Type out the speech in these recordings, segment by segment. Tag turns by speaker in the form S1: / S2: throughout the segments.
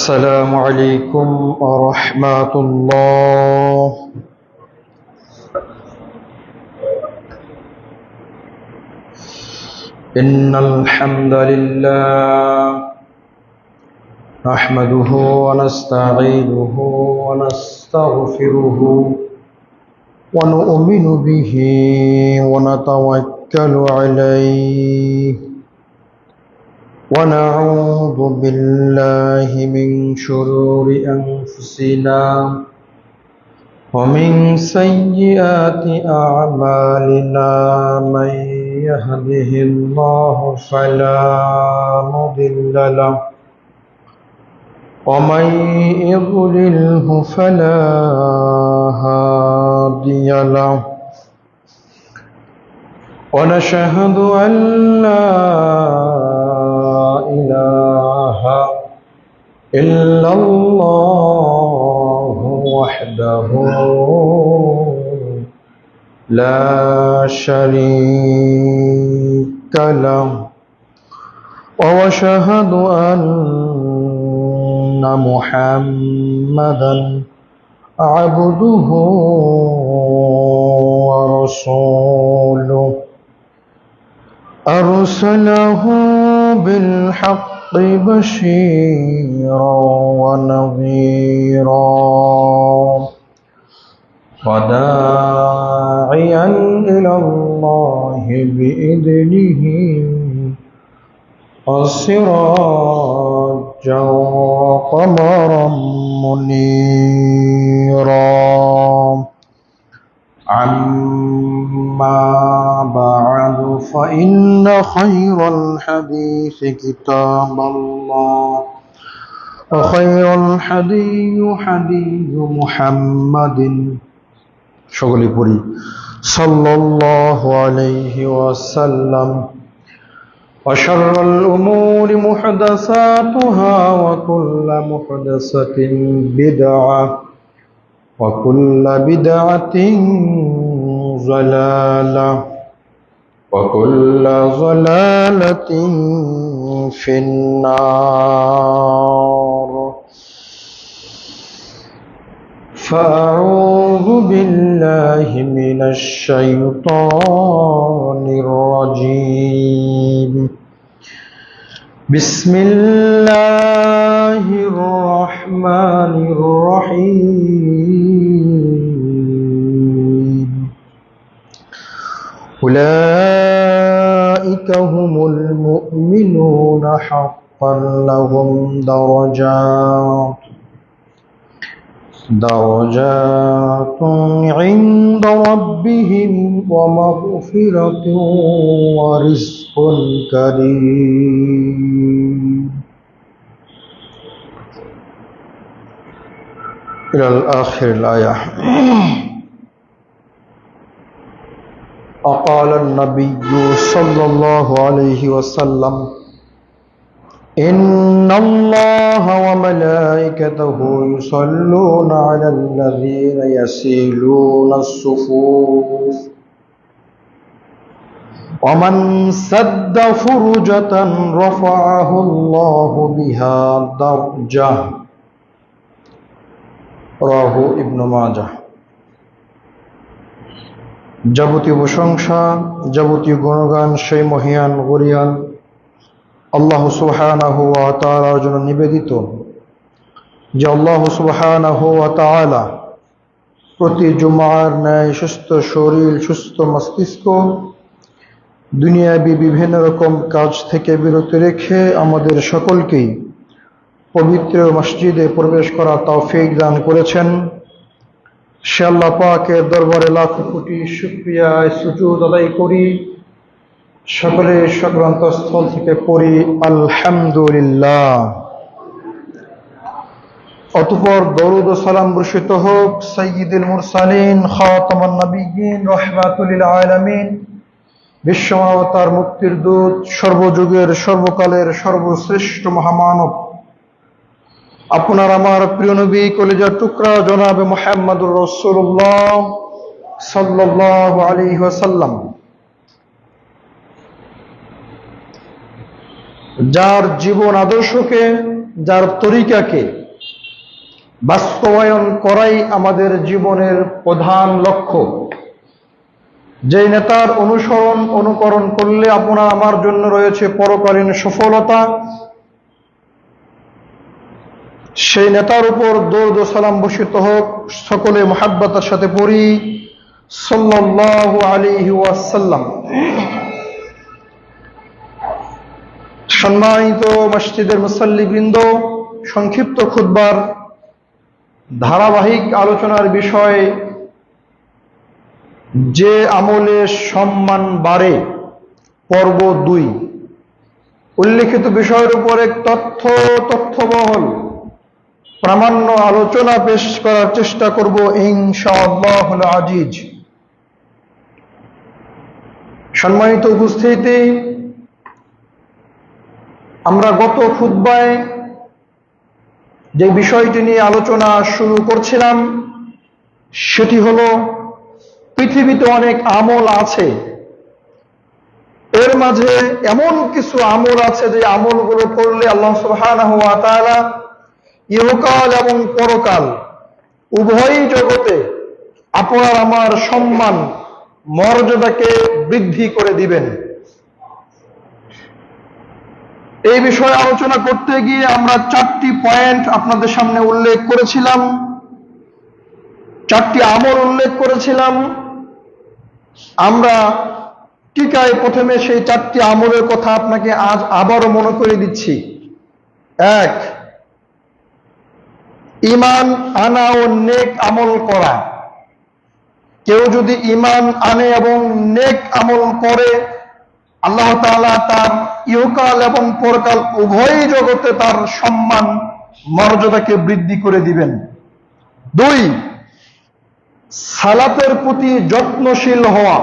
S1: السلام عليكم ورحمة الله. إن الحمد لله نحمده ونستعينه ونستغفره ونؤمن به ونتوكل عليه ونعوذ بالله من شرور أنفسنا ومن سيئات أعمالنا. من يهده الله فلا مضل له ومن يضلله فلا هادي له. ونشهد أن لا إله إلا الله وحده لا شريك له. وأشهد أن محمدا عبده ورسوله أرسله بالحق بشيرا ونذيرا وداعيا إلى الله بإذنه وسراجا وقمرا منيرا. أما بعد فإن خير الحديث كتاب الله وخير الحدي حدي محمد صلى الله عليه وسلم. وشر الأمور محدثاتها وكل محدثة بدعة وكل بدعة ضلالة وكل ضلالة في النار. فأعوذ بالله من الشيطان الرجيم. بسم الله الرحمن الرحيم. أولئك هم المؤمنون حقا لهم درجات عند ربهم ومغفرة ورزق كريم إلى الآخر الآية. وقال النبي صلى الله عليه وسلم إن الله وملائكته يصلون على الذين يسيلون الصفوف ومن سد فرجة رفعه الله بها درجة. রাহু ইবনে মাজাহ। যাবতীয় প্রশংসা যাবতীয় গুণগান সেই মহিয়ান গরিয়ান আল্লাহ সুবহানাহু ওয়া তাআলার জন্য নিবেদিত, যে আল্লাহ সুবহানাহু ওয়া তাআলা প্রতি জুমার ন্যায় সুস্থ শরীর সুস্থ মস্তিষ্ক দুনিয়াবী বিভিন্ন রকম কাজ থেকে বিরত রেখে আমাদের সকলকেই পবিত্র মসজিদে প্রবেশ করার তৌফিক দান করেছেন। সে আল্লাহ পাকের দরবারে লাখ কোটি শুকরিয়া সুজুদ আদায় করি। সকলে সকলান্তঃস্থল থেকে পড়ি আলহামদুলিল্লাহ। অতঃপর দরুদ ও সালাম বর্ষিত হোক সাইয়্যিদুল মুরসালিন খাতামুন নবিয়্যিন রাহমাতুল লিল আলামিন, বিশ্বমানবতার মুক্তির দূত, সর্বযুগের সর্বকালের সর্বশ্রেষ্ঠ মহামানব, আপনার আমার প্রিয় নবী কলিজার টুকরা জনাবে মুহাম্মদুর রাসূলুল্লাহ সাল্লাল্লাহু আলাইহি ওয়াসাল্লাম, যার জীবন আদর্শকে যার তরিকাকে বাস্তবায়ন করাই আমাদের জীবনের প্রধান লক্ষ্য। যে নেতার অনুকরণ করলে আপনার আমার জন্য রয়েছে পরকালীন সফলতা, সেই নেতার উপর দরুদ ও সালাম বর্ষিত হোক। সকলে মুহাব্বতের সাথে পড়ি সাল্লাল্লাহু আলাইহি ওয়াসাল্লাম। সম্মানিত মসজিদের মুসাল্লিবৃন্দ, সংক্ষিপ্ত খুতবার ধারাবাহিক আলোচনার বিষয় যে আমলে সম্মান বাড়ে, পর্ব ২। উল্লেখিত বিষয়ের উপর এক তথ্যবহল প্রামাণ্য আলোচনা পেশ করার চেষ্টা করব ইনশাআল্লাহুল আজিজ। সম্মানিত উপস্থিতি, আমরা গত খুতবায় যে বিষয়টি নিয়ে আলোচনা শুরু করছিলাম সেটি হলো, পৃথিবীতে অনেক আমল আছে, এর মাঝে এমন কিছু আমল আছে যে আমলগুলো করলে আল্লাহ সুবহানাহু ওয়া তাআলা ইহকাল এবং পরকাল উভয় জগতে আপনার আমার সম্মান মর্যাদাকে বৃদ্ধি করে দিবেন। এই বিষয়ে আলোচনা করতে গিয়ে আমরা 4টি পয়েন্ট আপনাদের সামনে উল্লেখ করেছিলাম, 4টি আমল উল্লেখ করেছিলাম। আমরা টিকায় প্রথমে সেই 4টি আমলের কথা আপনাকে আজ আবারও মনে করে দিচ্ছি। 1, ঈমান আনা ও নেক আমল করা। কেউ যদি ঈমান আনে এবং নেক আমল করে, আল্লাহ তাআলা তার ইহকাল এবং পরকাল উভয় জগতে তার সম্মান মর্যাদাকে বৃদ্ধি করে দিবেন। 2, সালাতের প্রতি যত্নশীল হওয়া।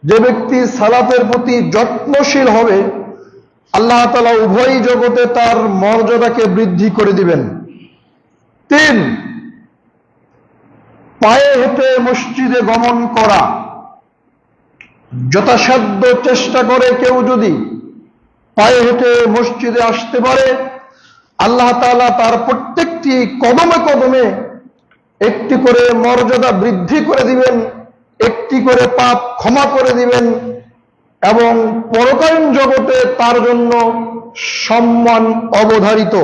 S1: যে ব্যক্তি সালাতের প্রতি যত্নশীল হবে, আল্লাহ তাআলা উভয় জগতে তার মর্যাদাকে বৃদ্ধি করে দিবেন। 3, পায়ে হেঁটে মসজিদে গমন করা। যথাসাধ্য চেষ্টা করে কেউ যদি পায়ে হেঁটে মসজিদে আসতে পারে, আল্লাহ তাআলা তার প্রত্যেকটি কদমে কদমে একটি করে মর্যাদা বৃদ্ধি করে দিবেন, একটি করে পাপ ক্ষমা করে দিবেন এবং পরকালীন জগতে তার জন্য সম্মান অবধারিত।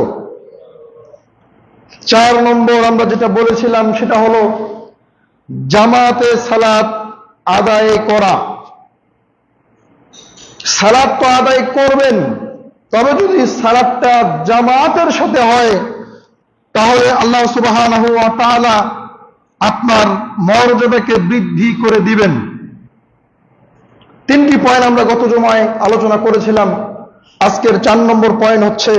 S1: 4 নম্বর আমরা যেটা বলেছিলাম সেটা হলো জামাতে সালাত আদায় করা। সালাত তো আদায় করবেন, তবে যদি সালাতটা জামাতের সাথে হয় তাহলে আল্লাহ সুবহানাহু ওয়া তাআলা আপনার মর্যাদাকে বৃদ্ধি করে দিবেন। 3টি পয়েন্ট আমরা গত জুমায় আলোচনা করেছিলাম। আজকের 4 নম্বর পয়েন্ট হচ্ছে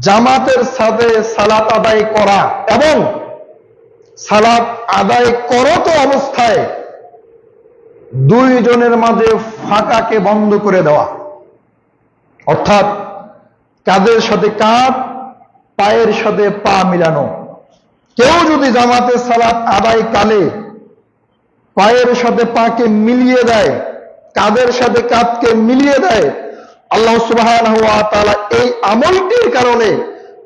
S1: জামাতের সাথে সালাত আদায় করা এবং সালাত আদায় করত অবস্থায় 2 জনের মাঝে ফাঁকাকে বন্ধ করে দেওয়া, অর্থাৎ কাঁধের সাথে কাঁধ, পায়ের সাথে পা মিলানো। কেউ যদি জামাতে সালাত আদায় কালে পায়ের সাথে পাকে মিলিয়ে দেয়, কাঁধের সাথে কাঁধকে মিলিয়ে দেয়, আল্লাহ সুবহানাহু ওয়া তাআলা এই আমলটির কারণে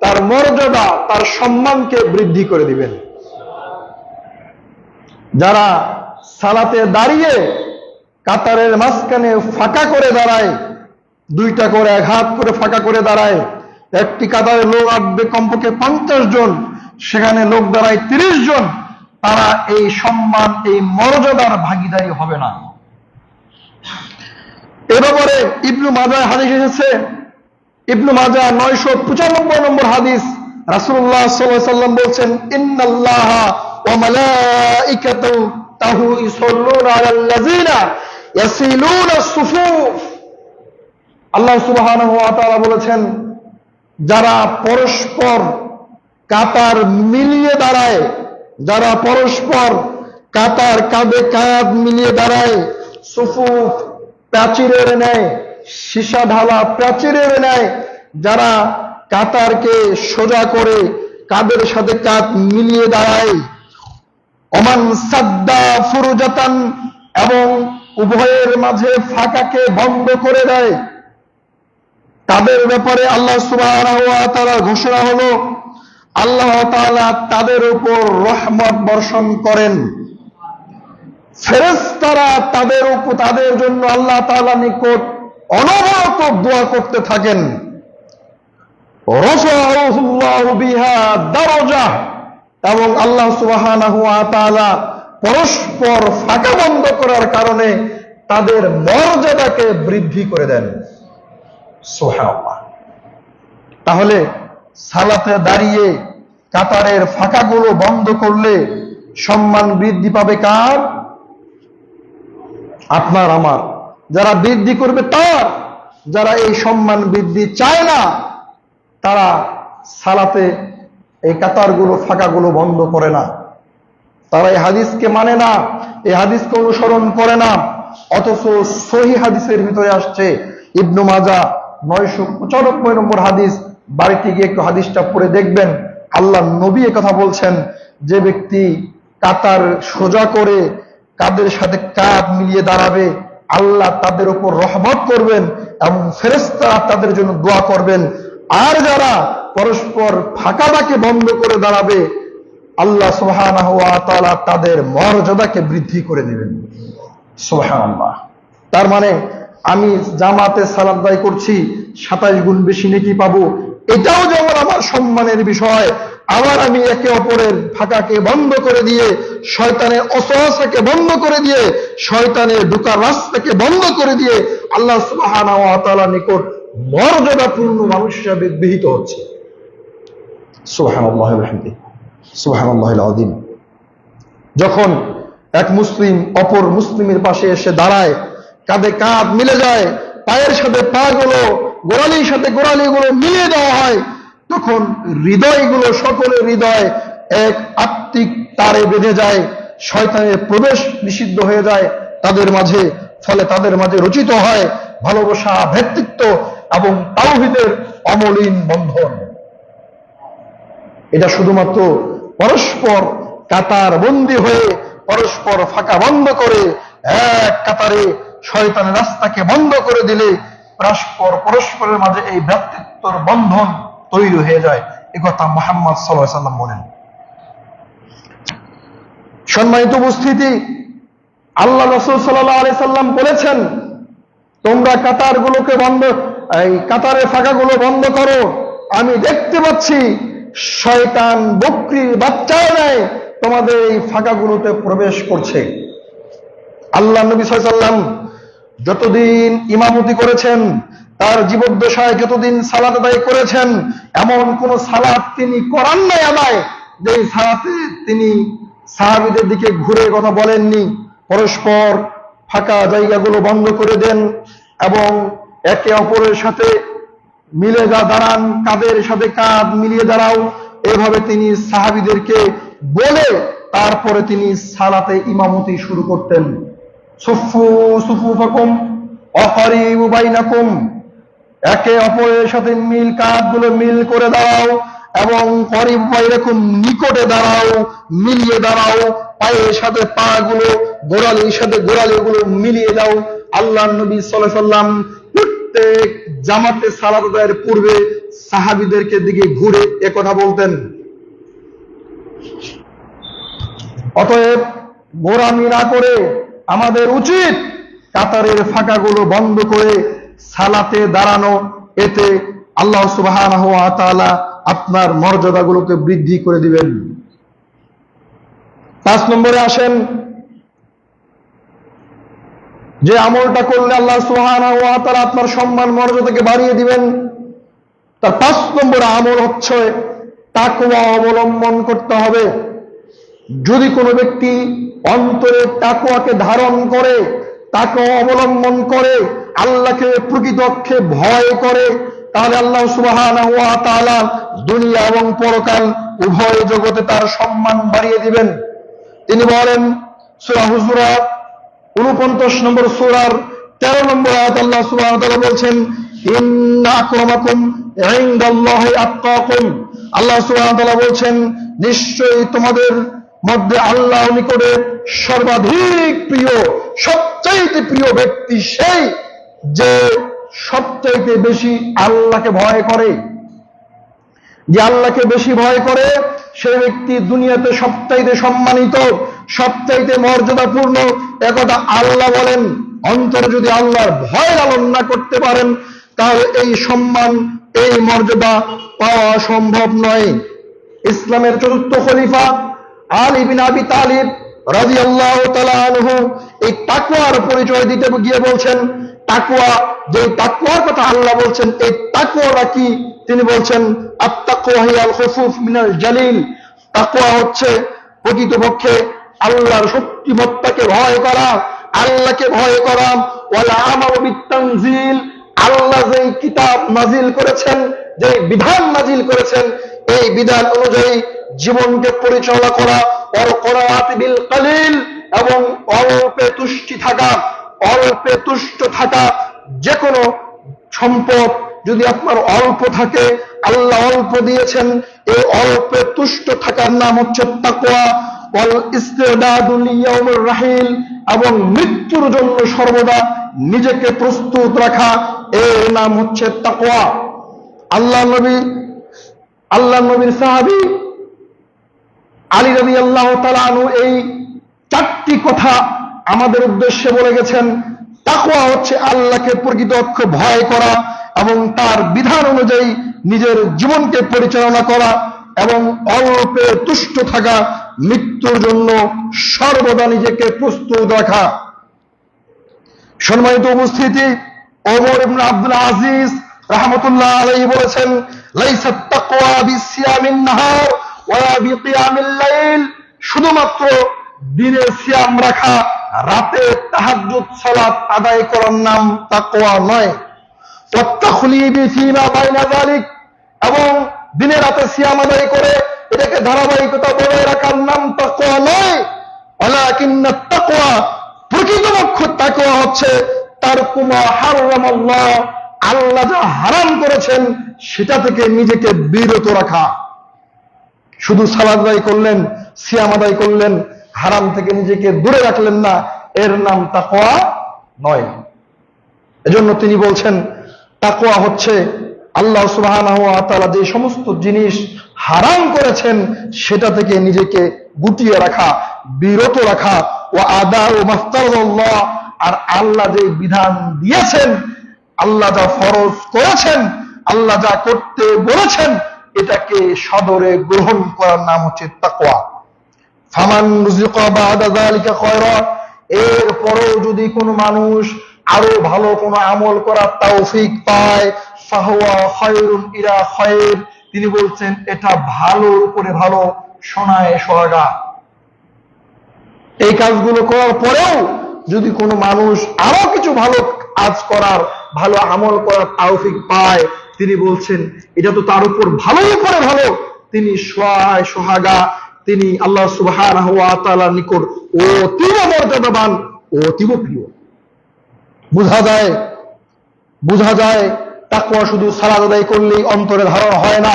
S1: তার মর্যাদা, তার সম্মানকে বৃদ্ধি করে দিবেন। যারা সালাতে দাঁড়িয়ে কাতারের মাঝখানে ফাঁকা করে দাঁড়ায়, 2টা করে এক হাত করে ফাঁকা করে দাঁড়ায়, একটি কাতারে লোক আসবে কমপক্ষে 50 জন, সেখানে লোক দাঁড়ায় 30 জন, তারা এই সম্মান, এই মর্যাদার ভাগীদারি হবে না। এ ব্যাপারে ইবনু মাজাহ হাদিস এসেছে, ইবনু মাজাহ 995 নম্বর হাদিস। রাসূলুল্লাহ সাল্লাল্লাহু আলাইহি ওয়াসাল্লাম বলছেন, ইন্নাল্লাহা ওয়া মালাইকাতাহু ইউসাল্লুনা আলাল্লাযিনা ইয়াসিলুনা আস-সুফুফ। আল্লাহ সুবহানাহু ওয়া তাআলা বলেছেন, যারা পরস্পর কাতার মিলিয়ে দাঁড়ায়, যারা পরস্পর কাতার কাঁধে কাঁধ মিলিয়ে দাঁড়ায়, সুফুফ প্রাচীরের ন্যায়, সীসা ঢালা প্রাচীরের ন্যায় যারা কাতারকে সোজা করে কাঁধের সাথে কাঁধ মিলিয়ে দাঁড়ায়, ওমান সাদ্দা ফুরুজাতান, এবং উভয়ের মাঝে ফাঁকাকে বন্ধ করে দেয়, তাদের ব্যাপারে আল্লাহ সুবহানাহু ওয়া তাআলার ঘোষণা হলো আল্লাহ তাআলা তাদের উপর রহমত বর্ষণ করেন। ফেরেশতারা তাদের জন্য আল্লাহ তাআলার নিকট অনবরত দোয়া করতে থাকেন। রাফাআহুল্লাহু বিহা দারাজা, এবং আল্লাহ সুবহানাহু ওয়া তাআলা পরস্পর ফাঁকা বন্ধ করার কারণে তাদের মর্যাদাকে বৃদ্ধি করে দেন। সুবহানাল্লাহ। তাহলে সালাতে দাঁড়িয়ে কাতারের ফাঁকাগুলো বন্ধ করলে সম্মান বৃদ্ধি পাবে কার? আপনার আমার। যারা বৃদ্ধি করবে তার, যারা এই সম্মান বৃদ্ধি চায় না তারা সালাতে এই কাতারগুলো ফাঁকাগুলো বন্ধ করে না, তারা এই হাদিসকে মানে না, এই হাদিসকে অনুসরণ করে না। অথচ সহিহ হাদিসের ভিতরে আসছে, ইবনু মাজাহ 995 নম্বর হাদিস, বাড়িতে গিয়ে একটু হাদিসটা পড়ে দেখবেন। আল্লাহ নবী কথা বলছেন, যে ব্যক্তি কাতার সোজা করে কাদের সাথে কাঁধ মিলিয়ে দাঁড়াবে আল্লাহ তাদের উপর রহমত করবেন এবং ফেরেশতারা তাদের জন্য দোয়া করবেন। আর যারা পরস্পর ফাঁকাটাকে বন্ধ করে দাঁড়াবে আল্লাহ সুবহানাহু ওয়া তাআলা তাদের মর্যাদাকে বৃদ্ধি করে দিবেন। সুবহানাল্লাহ। তার মানে আমি জামাতে সালাত আদায় করছি 27 গুণ বেশি নেকি পাবো, এটাও যেমন আমার সম্মানের বিষয়। আবার আমি একে অপরের ফাঁকাকে বন্ধ করে দিয়ে, শয়তানের অসহায়তাকে বন্ধ করে দিয়ে, শয়তানের ঢোকার রাস্তাকে বন্ধ করে দিয়ে আল্লাহ সুবহানাহু ওয়া তাআলার নিকট মর্যাদাপূর্ণ মানুষ হিসেবে বিহিত হচ্ছে। সুবহানাল্লাহি ওয়া বিহামদিহি, সুবহানাল্লাহিল আযীম। যখন এক মুসলিম অপর মুসলিমের পাশে এসে দাঁড়ায়, কাঁধে কাঁধ মিলে যায়, পায়ের সাথে পা গুলো, গোড়ালির সাথে গোড়ালিগুলো মিলিয়ে দেওয়া হয়, তখন হৃদয়গুলো, সকলের হৃদয় এক আত্মিক তারে বেঁধে যায়, শয়তানের প্রবেশ নিষিদ্ধ হয়ে যায় তাদের মাঝে। ফলে তাদের মাঝে রচিত হয় ভালোবাসা, ভ্রাতৃত্ব এবং তাওহীদের অমলিন বন্ধন। এটা শুধুমাত্র পরস্পর কাতার বন্দী হয়ে, পরস্পর ফাঁকা বন্ধ করে এক কাতারে শয়তানের রাস্তাকে বন্ধ করে দিলে পরস্পরের মাঝে এই ভ্রাতৃত্বর বন্ধন তৈরি হয়ে যায়। একথা মুহাম্মদ সাল্লাল্লাহু আলাইহি ওয়াসাল্লাম বলেন। সম্মানিত উপস্থিতি, আল্লাহ রাসূল সাল্লাল্লাহু আলাইহি ওয়াসাল্লাম বলেছেন, তোমরা কাতারগুলোকে বন্ধ, এই কাতারের ফাঁকাগুলো বন্ধ করো। আমি দেখতে পাচ্ছি শয়তান বকরির বাচ্চাও নেয় তোমাদের এই ফাঁকাগুলোতে প্রবেশ করছে। আল্লাহ নবী সাল্লাল্লাহু আলাইহি ওয়াসাল্লাম যতদিন ইমামতি করেছেন, তার জীবদ্দশায় যতদিন সালাত আদায় করেছেন, এমন কোন সালাত তিনি করান নাই আদায় যে সালাতে তিনি সাহাবীদের দিকে ঘুরে কথা বলেননি। পরস্পর ফাঁকা জায়গাগুলো বন্ধ করে দেন এবং একে অপরের সাথে মিলে দাঁড়ান, কাঁধের সাথে কাঁধ মিলিয়ে দাঁড়াও, এভাবে তিনি সাহাবীদেরকে বলে তারপরে তিনি সালাতে ইমামতি শুরু করতেন। সুফু সুফুফাকুম ওয়াকারিবু বাইনাকুম, একে অপরের সাথে মিল, কাঁধগুলো মিল করে দাঁড়াও এবং করিব বাইনাকুম, নিকটে দাঁড়াও, মিলিয়ে দাঁড়াও, পায়ের সাথে পা গুলো, গোড়ালির সাথে গোড়ালিগুলো মিলিয়ে দাও। আল্লাহ নবী সাল্লাল্লাহু আলাইহি ওয়াসাল্লাম প্রত্যেক জামাতে সালাত আদায়ের পূর্বে সাহাবীদেরকে দিকে ঘুরে একথা বলতেন। অতএব গোরামি না করে আমাদের উচিত কাতারের ফাঁকাগুলো বন্ধ করে সালাতে দাঁড়ানো। এতে আল্লাহ সুবহানাহু ওয়া তাআলা আপনার মর্যাদাগুলোকে বৃদ্ধি করে দিবেন। 5 নম্বরে আসেন, যে আমলটা করলে আল্লাহ সুবহানাহু ওয়া তাআলা আপনার সম্মান মর্যাদাকে বাড়িয়ে দিবেন, তার 5 নম্বর আমল হচ্ছে তাকওয়া অবলম্বন করতে হবে। যদি কোনো ব্যক্তি অন্তরে তাকওয়াকে ধারণ করে, তাকওয়া অবলম্বন করে, আল্লাহকে প্রকৃত অর্থে ভয় করে, তাহলে আল্লাহ সুবহানাহু ওয়া তাআলা দুনিয়া এবং পরকাল উভয় জগতে তার সম্মান বাড়িয়ে দিবেন। তিনি বলেন সূরা হুজুরাত 49 নম্বর সূরার 13 নম্বর আয়াত, আল্লাহ সুবহানাহু ওয়া তাআলা বলছেন, ইন্না আকরামাকুম ইনদাল্লাহি আতকাকুম। আল্লাহ সুবহানাহু ওয়া তাআলা বলছেন, নিশ্চয়ই তোমাদের মধ্যে আল্লাহর নিকটে সর্বাধিক প্রিয়, সবচাইতে প্রিয় ব্যক্তি সেই যে সবচাইতে বেশি আল্লাহকে ভয় করে, যে আল্লাহকে বেশি ভয় করে সেই ব্যক্তি দুনিয়াতে সবচাইতে সম্মানিত, সবচাইতে মর্যাদাপূর্ণ। একথা আল্লাহ বলেন। অন্তরে যদি আল্লাহর ভয় লালন না করতে পারেন তাহলে এই সম্মান, এই মর্যাদা পাওয়া সম্ভব নয়। ইসলামের চতুর্থ খলিফা আলী বিন আবি তালিব রাদিয়াল্লাহু তাআলা আনহু এই তাকওয়ার পরিচয় দিতে গিয়ে বলছেন, তাকওয়া, যে তাকওয়ার কথা আল্লাহ বলছেন, এই তাকওয়াটা কি? তিনি বলছেন, আত-তাকওয়া হিয়াল খুফুফ মিনাল জালিল। তাকওয়া হচ্ছে প্রকৃতপক্ষে আল্লাহর শক্তিমত্তাকে ভয় করা, আল্লাহকে ভয় করা। ওয়াল আমালু বিত-তানজিল, আল্লাহ যেই কিতাব নাজিল করেছেন, যে বিধান নাজিল করেছেন, এই বিধান অনুযায়ী জীবনকে পরিচালনা করা। ওয়াল করাআতি বিল কালিল, এবং অল্পে তুষ্টি থাকা, অল্পে তুষ্ট থাকা। যে কোনো সম্পদ যদি আপনার অল্প থাকে, আল্লাহ অল্প দিয়েছেন, এই অল্পে তুষ্ট থাকার নাম হচ্ছে তাকওয়া। ওয়াল ইস্তিদাদু লিয়াউমির রাহিল, এবং মৃত্যুর জন্য সর্বদা নিজেকে প্রস্তুত রাখা, এর নাম হচ্ছে তাকওয়া। আল্লাহ নবীর সাহাবী আলী রাদিয়াল্লাহু তাআলা আনহু এই চারটি কথা আমাদের উদ্দেশ্যে বলে গেছেন। তাকওয়া হচ্ছে আল্লাহকে প্রকৃত অর্থে ভয় করা এবং তার বিধান অনুযায়ী নিজের জীবনকে পরিচালনা করা এবং অল্পে তুষ্ট থাকা, মৃত্যুর জন্য সর্বদা নিজেকে প্রস্তুত রাখা। সম্মানিত উপস্থিতি, ওমর ইবনে আব্দুল আজিজ রাহমাতুল্লাহ আলাইহি বলেছেন, লাইসাত তাকওয়া বিসিয়ামিন নাহার ওয়া বিকিয়ামিল লাইল, শুধুমাত্র দিনে সিয়াম রাখা, রাতে তাহাজ্জুদ সালাত আদায় করার নাম তাকওয়া নয়। ওয়াত্তাখলিবি ফিমা বাইনা যালিক, এবং দিনে রাতে সিয়াম আদায় করে এটাকে ধারাবাহিকতা বজায় রাখার নাম তাকওয়া নয়। ওয়ালাকিন্নাত তাকওয়া, প্রকৃতপক্ষ তাকওয়া হচ্ছে তারকু মা হারামাল্লাহ, আল্লাহ যা হারাম করেছেন সেটা থেকে নিজেকে বিরত রাখা। শুধু সালাত আদায় করলেন, সিয়াম আদায় করলেন, হারাম থেকে নিজেকে দূরে রাখলেন না, এর নাম তাকওয়া নয়। এজন্য তিনি বলছেন, তাকওয়া হচ্ছে আল্লাহ সুবহানাহু ওয়া তাআলা যে সমস্ত জিনিস হারাম করেছেন সেটা থেকে নিজেকে গুটিয়ে রাখা, বিরত রাখা। ওয়া আদাউ মাফতারাল্লাহ, আর আল্লাহ যে বিধান দিয়েছেন, আল্লাহ যা ফরজ করেছেন, আল্লাহ যা করতে বলেছেন, এটাকে সদরে গ্রহণ করার নাম হচ্ছে তাকওয়া। ফামান রুজিকা বাদা যালিকা খায়রা, এরপরেও যদি কোনো মানুষ আরো ভালো কোনো আমল করার তৌফিক পায়, ফাহুয়া খায়রুন ইলা খায়র, তিনি বলছেন এটা ভালোর উপরে ভালো, সোনায় সোহাগা। এই কাজগুলো করার পরেও যদি কোনো মানুষ আরো কিছু ভালো কাজ করার, ভালো আমল করার তৌফিক পায়, তিনি বলছেন এটা তো তার উপর ভালোর উপরে ভালো, তিনি সোহায় সোহাগা, তিনি আল্লাহ সুবহানাহু ওয়া তাআলার নিকট অতীব মর্যাদাবান, অতীব প্রিয়। বোঝা যায় তাকওয়া শুধু সালাত আদায় করলেই অন্তরে ধারণ হয় না,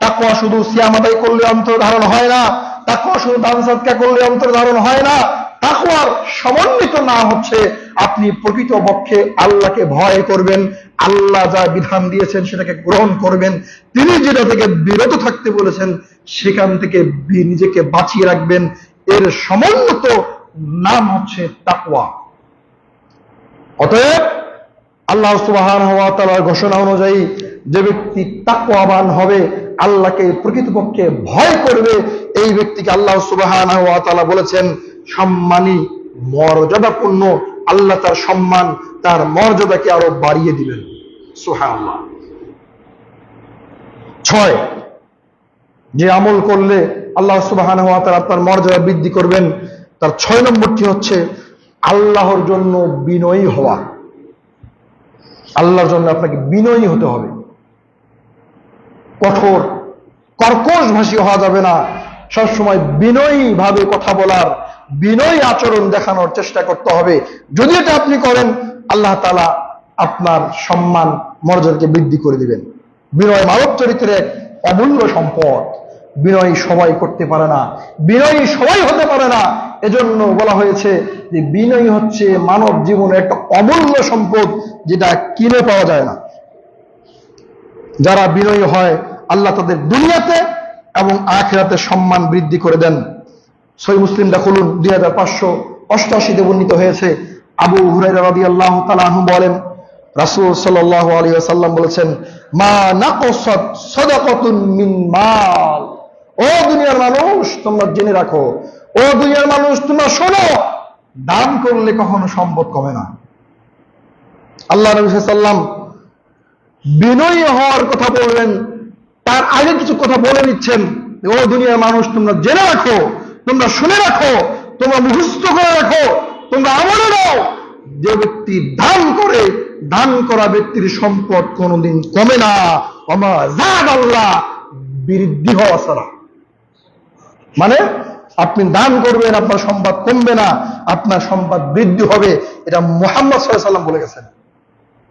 S1: তাকওয়া শুধু সিয়াম আদায় করলে অন্তরে ধারণ হয় না, তাকওয়া শুধু দান সাদকা করলে অন্তরে ধারণ হয় না। তাকওয়ার সমন্বিত নাম হচ্ছে আপনি প্রকৃতপক্ষে আল্লাহকে ভয় করবেন, আল্লাহ যা বিধান দিয়েছেন সেটাকে গ্রহণ করবেন, তিনি যেটা থেকে বিরত থাকতে বলেছেন সেখান থেকে নিজেকে বাঁচিয়ে রাখবেন। এর সমন্বিত নাম হচ্ছে তাকওয়া। অতএব আল্লাহ সুবহানাহু ওয়া তাআলার ঘোষণা অনুযায়ী যে ব্যক্তি তাকওয়াবান হবে, আল্লাহকে প্রকৃতপক্ষে ভয় করবে, এই ব্যক্তিকে আল্লাহ সুবহানাহু ওয়া তাআলা বলেছেন সম্মানী, মর্যাদাপূর্ণ। আল্লাহ তার সম্মান, তার মর্যাদাকে আরো বাড়িয়ে দিবেন। সুবহানাল্লাহ। 6, যে আমল করলে আল্লাহ সুবহানাহু ওয়া তাআলা আপনার মর্যাদা বৃদ্ধি করবেন, তার 6 নম্বরটি হচ্ছে আল্লাহর জন্য বিনয়ী হওয়া। আল্লাহর জন্য আপনাকে বিনয়ী হতে হবে, কঠোর কর্কশ ভাষী হওয়া যাবে না। সবসময় বিনয়ী ভাবে কথা বলার, বিনয়ী আচরণ দেখানোর চেষ্টা করতে হবে। যদি এটা আপনি করেন, আল্লাহ তাআলা আপনার সম্মান মর্যাদাকে বৃদ্ধি করে দিবেন। বিনয় মানব চরিত্রের এক অমূল্য সম্পদ। বিনয়ী সবাই করতে পারে না, বিনয়ী সবাই হতে পারে না। এজন্য বলা হয়েছে যে বিনয়ী হচ্ছে মানব জীবনের একটা অমূল্য সম্পদ, যেটা কিনে পাওয়া যায় না। যারা বিনয়ী হয় আল্লাহ তাদের দুনিয়াতে এবং আখিরাতে সম্মান বৃদ্ধি করে দেন। সহিহ মুসলিমটা খুলুন, 2588 বর্ণিত হয়েছে। আবু হুরায়রা রাদিয়াল্লাহু তাআলা আনহু বলেন, রাসূল সাল্লাল্লাহু আলাইহি ওয়াসাল্লাম বলেছেন, মা নাকসাত সাদাকাতুন মিন মাল। ও দুনিয়ার মানুষ তোমরা জেনে রাখো, ও দুনিয়ার মানুষ তোমরা শোনো, দান করলে কখনো সম্পদ কমে না। আল্লাহ নবী সাল্লাল্লাহু আলাইহি ওয়াসাল্লাম বিনয়ী হওয়ার কথা বললেন, তার আগে কিছু কথা বলে নিচ্ছেন। ও দুনিয়ার মানুষ তোমরা জেনে রাখো, তোমরা শুনে রাখো, তোমরা মুখস্থ করে রাখো, তোমরা আমলে নাও, যে ব্যক্তি দান করে, দান করা ব্যক্তির সম্পদ কোনোদিন কমে না। ওমা যাদাল্লাহ বৃদ্ধি হওয়া ছাড়া। মানে আপনি দান করবেন, আপনার সম্পদ কমবে না, আপনার সম্পদ বৃদ্ধি হবে। এটা মুহাম্মদ সাল্লাল্লাহু আলাইহি ওয়াসাল্লাম বলে গেছেন।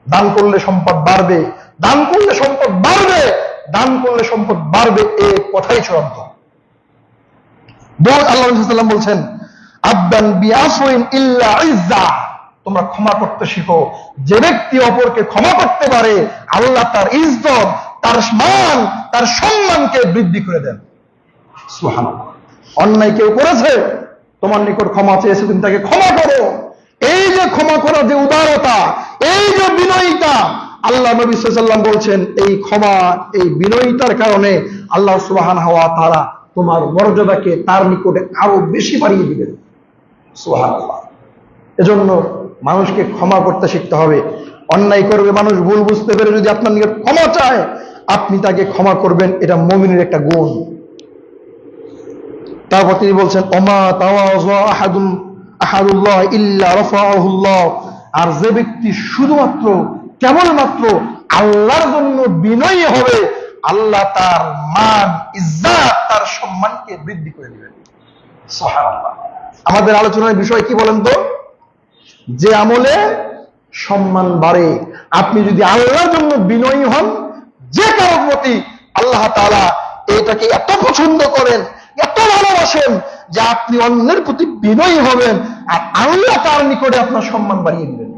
S1: দান করলে সম্পদ বাড়বে, দান করলে সম্পদ বাড়বে, দান করলে সম্পদ বাড়বে, এই কথাই চূড়ান্ত। আল্লাহ রাসূল সাল্লাল্লাহু আলাইহি ওয়াসাল্লাম বলছেন, আবদান বিআফওয়িন ইল্লা ইজ্জা। তোমরা ক্ষমা করতে শিখো। যে ব্যক্তি অপরকে ক্ষমা করতে পারে, আল্লাহ তার ইজ্জত, তার মান, তার সম্মানকে বৃদ্ধি করে দেন। সুবহানাল্লাহ। অন্যায় কেউ করেছে, তোমার নিকট ক্ষমা চেয়েছে, তুমি তাকে ক্ষমা করো। এই যে ক্ষমা করা, যে উদারতা, এই যে বিনয়িতা, আল্লাহ নবী সাল্লাল্লাহু আলাইহি ওয়াসাল্লাম বলছেন, এই ক্ষমা, এই বিনয়িতার কারণে আল্লাহ সুবহানাহু ওয়া তাআলা তোমার মর্যাদাকে তার নিকটে আরো বেশি বাড়িয়ে দিবেন। সুবহানাল্লাহ। এজন্য মানুষকে ক্ষমা করতে শিখতে হবে। অন্যায় করবে মানুষ, ভুল বুঝতে পেরে যদি আপনার নিকট ক্ষমা চায়, আপনি তাকে ক্ষমা করবেন, এটা মুমিনের একটা গুণ। তারপর তিনি বলছেন, ওমা তাওয়াযা আহাদুল্লাহ ইল্লা রাফাআহুল্লাহ। আর যে ব্যক্তি শুধুমাত্র, কেবলমাত্র আল্লাহর জন্য বিনয়ী হবে, আল্লাহ তার মান, ইজ্জত, তার সম্মানকে বৃদ্ধি করে দিবেন। সুবহানাল্লাহ। আমাদের আলোচনার বিষয় কি বলেন তো? যে আমলে সম্মান বাড়ে। আপনি যদি আল্লাহর জন্য বিনয়ী হন, যে কারোর প্রতি, আল্লাহ তাআলা এটাকে এত পছন্দ করেন, এত ভালোবাসেন, যে আপনি অন্যের প্রতি বিনয়ী হবেন, আর আল্লাহ তার নিকটে আপনার সম্মান বাড়িয়ে দিবেন।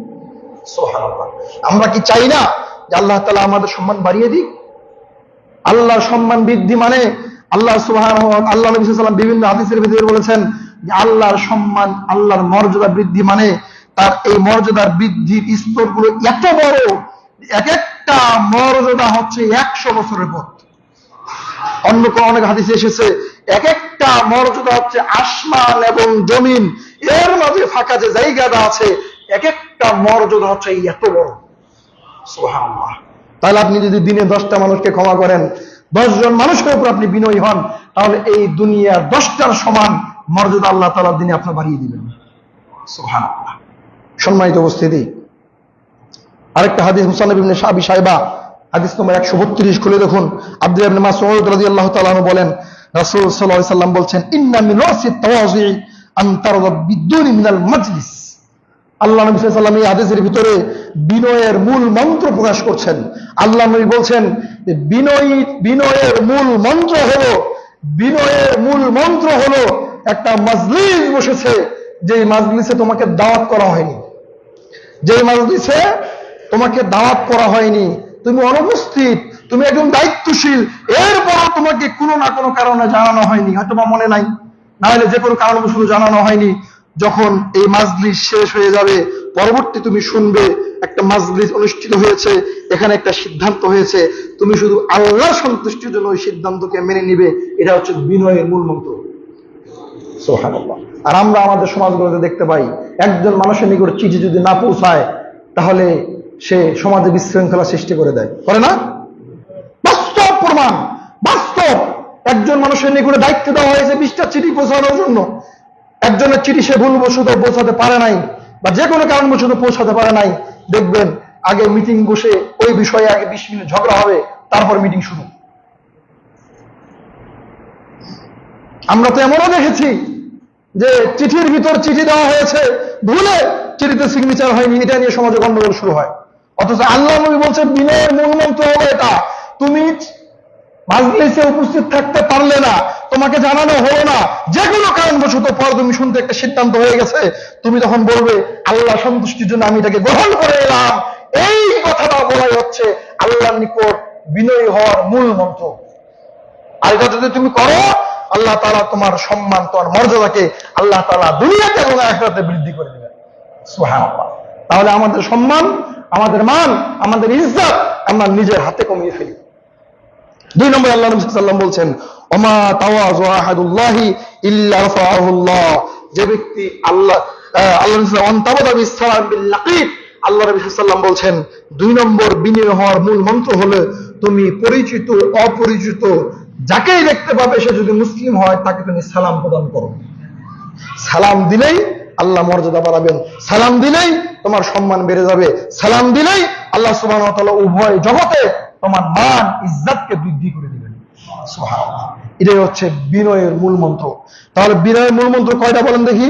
S1: সুবহানাল্লাহ। আমরা কি চাই না যে আল্লাহ তাআলা আমাদের সম্মান বাড়িয়ে দিক? আল্লাহর সম্মান বৃদ্ধি মানে আল্লাহ সুবহানাহু ওয়া তাআলা, আল্লাহ নবী সাল্লাল্লাহু আলাইহি ওয়াসাল্লাম বিভিন্ন হাদিসের ভিতরে বলেছেন যে আল্লাহর সম্মান, আল্লাহর মর্যাদা বৃদ্ধি মানে তার এই মর্যাদার বৃদ্ধির স্তরগুলো এত বড়, এক একটা মর্যাদা হচ্ছে 100 বছরের পথ। অন্য অনেক হাদিসে এসেছে, এক একটা মর্যাদা হচ্ছে আসমান এবং জমিন, এর মাঝে ফাঁকা যে জায়গাটা আছে, এক একটা মর্যাদা হচ্ছে এত বড়। সুবহানাল্লাহ। তাহলে আপনি যদি দিনে 10টা মানুষকে ক্ষমা করেন, 10 জন মানুষের উপর আপনি বিনয়ী হন, তাহলে এই দুনিয়ার 10টার সমান মর্যাদা আল্লাহ তাআলা দিনে আপনার বাড়িয়ে দিবেন। সুবহানাল্লাহ। সম্মানিত উপস্থিতি, আরেকটা হাদিস মুসান্নাফ ইবনে আবি শাইবা, হাদিস নম্বর 132 খুলে দেখুন। আব্দুল্লাহ ইবনে মাসউদ রাদিয়াল্লাহু তাআলা আনহু বলেন, রাসূল সাল্লাল্লাহু আলাইহি ওয়াসাল্লাম বলছেন, ইন্না মিন রাসিত তাওয়াযি আন তারদা বিদুনি মিনাল মাজলিস। আল্লাহ নবী সাল্লাল্লাহু আলাইহি ওয়াসাল্লাম এই হাদিসের ভিতরে বিনয়ের মূল মন্ত্র প্রকাশ করছেন। আল্লাহ নবী বলছেন যে বিনয়ের মূল মন্ত্র হলো একটা মাজলিস বসেছে, যে মাজলিসে তোমাকে দাওয়াত করা হয়নি, যে মাজলিসে তোমাকে দাওয়াত করা হয়নি, তুমি অনুপস্থিত, তুমি একজন দায়িত্বশীল, এরপরও তোমাকে কোনো না কোনো কারণে জানানো হয়নি, হয়তো বা মনে নাই, না হলে যে কোনো কারণবশত জানানো হয়নি। যখন এই মাজলিস শেষ হয়ে যাবে, পরবর্তী তুমি শুনবে একটা মাজলিস অনুষ্ঠিত হয়েছে, এখানে একটা সিদ্ধান্ত হয়েছে, তুমি শুধু আল্লাহর সন্তুষ্টির জন্য ওই সিদ্ধান্তকে মেনে নিবে। এটা হচ্ছে বিনয়ের মূল মন্ত্র। সুবহানাল্লাহ। আর আমরা আমাদের সমাজগুলোতে দেখতে পাই, একজন মানুষের নিকট চিঠি যদি না পৌঁছায়, তাহলে সে সমাজে বিশৃঙ্খলা সৃষ্টি করে দেয়, করে না? বাস্তব প্রমাণ, বাস্তব। একজন মানুষের নিকটে দায়িত্ব দেওয়া হয়েছে 20টা চিঠি পৌঁছানোর জন্য, একজনের চিঠি সে ভুলবশত পৌঁছাতে পারে নাই, বা যে কোনো কারণবশত পৌঁছাতে পারে নাই, দেখবেন আগে মিটিং বসে ওই বিষয়ে আগে 20 মিনিট ঝগড়া হবে, তারপর মিটিং শুরু। আমরা তো এমনও দেখেছি যে চিঠির ভিতর চিঠি দেওয়া হয়েছে, ভুলে চিঠিতে সিগনেচার হয়নি, এটা নিয়ে সমাজে গন্ডগোল শুরু হয়। অথচ আল্লাহ নবী বলছেন বিনয়ের মূল মন্ত্র হলো এটা, তুমি মাজলিসে উপস্থিত থাকতে পারলে না, তোমাকে জানানো হলো না, যে কোনো কারণবশত পরে তুমি শুনতে একটা সিদ্ধান্ত হয়ে গেছে, তুমি তখন বলবে আল্লাহ সন্তুষ্টির জন্য আমি এটাকে গ্রহণ করে এলাম। এই কথাটা বলাই হচ্ছে আল্লাহর নিকট বিনয়ী হওয়ার মূল মন্ত্র। আর এটা যদি তুমি করো, আল্লাহ তাআলা তোমার সম্মান, তোমার মর্যাদাকে আল্লাহ তাআলা দুনিয়াতে এবং আখিরাতে বৃদ্ধি করে দেবেন। সুবহানাল্লাহ। তাহলে আমাদের সম্মান, আমাদের মান, আমাদের ইজ্জত আমরা নিজের হাতে কমিয়ে ফেলি। 2 নম্বর আল্লাহ নবী সাল্লাল্লাহু আলাইহি ওয়াসাল্লাম বলছেন, ওমা তাওয়াযু আহাদুল্লাহি ইল্লা রাফাআহুল্লাহ। যে ব্যক্তি আল্লাহ নবী সাল্লাল্লাহু আলাইহি ওয়াসাল্লাম বলছেন 2 নম্বর বিনয় হওয়ার মূল মন্ত্র হলো তুমি পরিচিত অপরিচিত যাকেই দেখতে পাবে, সে যদি মুসলিম হয় তাকে তুমি সালাম প্রদান করো। সালাম দিলেই আল্লাহ মর্যাদা বাড়াবেন, সালাম দিলেই তোমার সম্মান বেড়ে যাবে, সালাম দিলেই আল্লাহ সুবহানাহু ওয়া তাআলা উভয় জগতে তোমার মান ইজ্জতকে বৃদ্ধি করে দিবেন। সুবহানাল্লাহ। এটাই হচ্ছে বিনয়ের মূল মন্ত্র। তাহলে বিনয়ের মূল মন্ত্র কয়টা বলেন দেখি?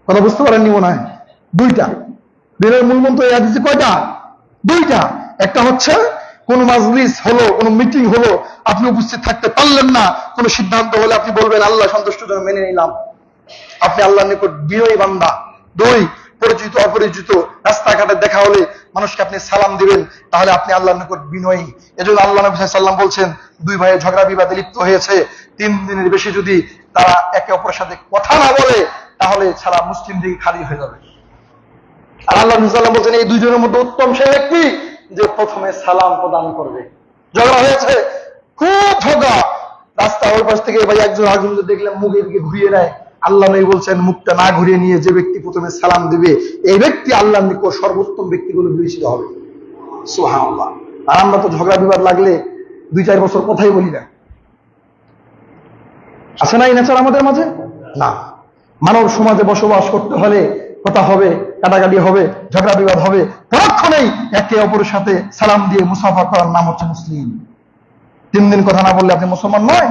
S1: কথা বুঝতে পারেননি মনে হয়? 2টা। বিনয়ের মূল মন্ত্র এই হাদিসে কয়টা? 2টা। একটা হচ্ছে কোন মাজলিস হলো, কোন মিটিং হলো, আপনি উপস্থিত থাকতে পারলেন না, কোন সিদ্ধান্ত হলে আপনি বলবেন আল্লাহ সন্তুষ্টির জন্য মেনে নিলাম, আপনি আল্লাহর নিকট বিনয়ী বান্দা। 2, পরিচিত অপরিচিত রাস্তাঘাটে দেখা হলে মানুষকে আপনি সালাম দিবেন, তাহলে আপনি আল্লাহর নিকট বিনয়ী। এজন্য আল্লাহ নবী সাল্লাল্লাহু আলাইহি ওয়াসাল্লাম বলছেন 2 ভাইয়ের ঝগড়া বিবাদে লিপ্ত হয়েছে, 3 দিনের বেশি যদি তারা একে অপরের সাথে কথা না বলে, তাহলে সারা মুসলিম দিকে খালি হয়ে যাবে। আর আল্লাহ নবী সাল্লাল্লাহু আলাইহি ওয়াসাল্লাম বলছেন এই 2 জনের মধ্যে উত্তম সে ব্যক্তি যে প্রথমে সালাম প্রদান করবে। ঝগড়া হয়েছে, খুব ঝগড়া, রাস্তা ওই পাশ থেকে ভাই একজন আরেকজনকে দেখলে মুখের দিকে ঘুরিয়ে নেয়, আল্লাহ নবী বলছেন মুখটা না ঘুরিয়ে নিয়ে যে ব্যক্তি প্রথমে সালাম দিবে, এই ব্যক্তি আল্লাহর নিকট সর্বোত্তম ব্যক্তিগুলো বিবেচিত হবে। সুবহানাল্লাহ। আর আমরা তো ঝগড়া বিবাদ লাগলে 2-4 বছর কথাই বলি না। আছে না এই নেচার আমাদের মাঝে? না। মানব সমাজে বসবাস করতে হলে কথা হবে, কাটাকাটি হবে, ঝগড়া বিবাদ হবে, পরক্ষণেই একে অপরের সাথে সালাম দিয়ে মুসাফা করার নাম হচ্ছে মুসলিম। 3 দিন কথা না বললে আপনি মুসলমান নয়।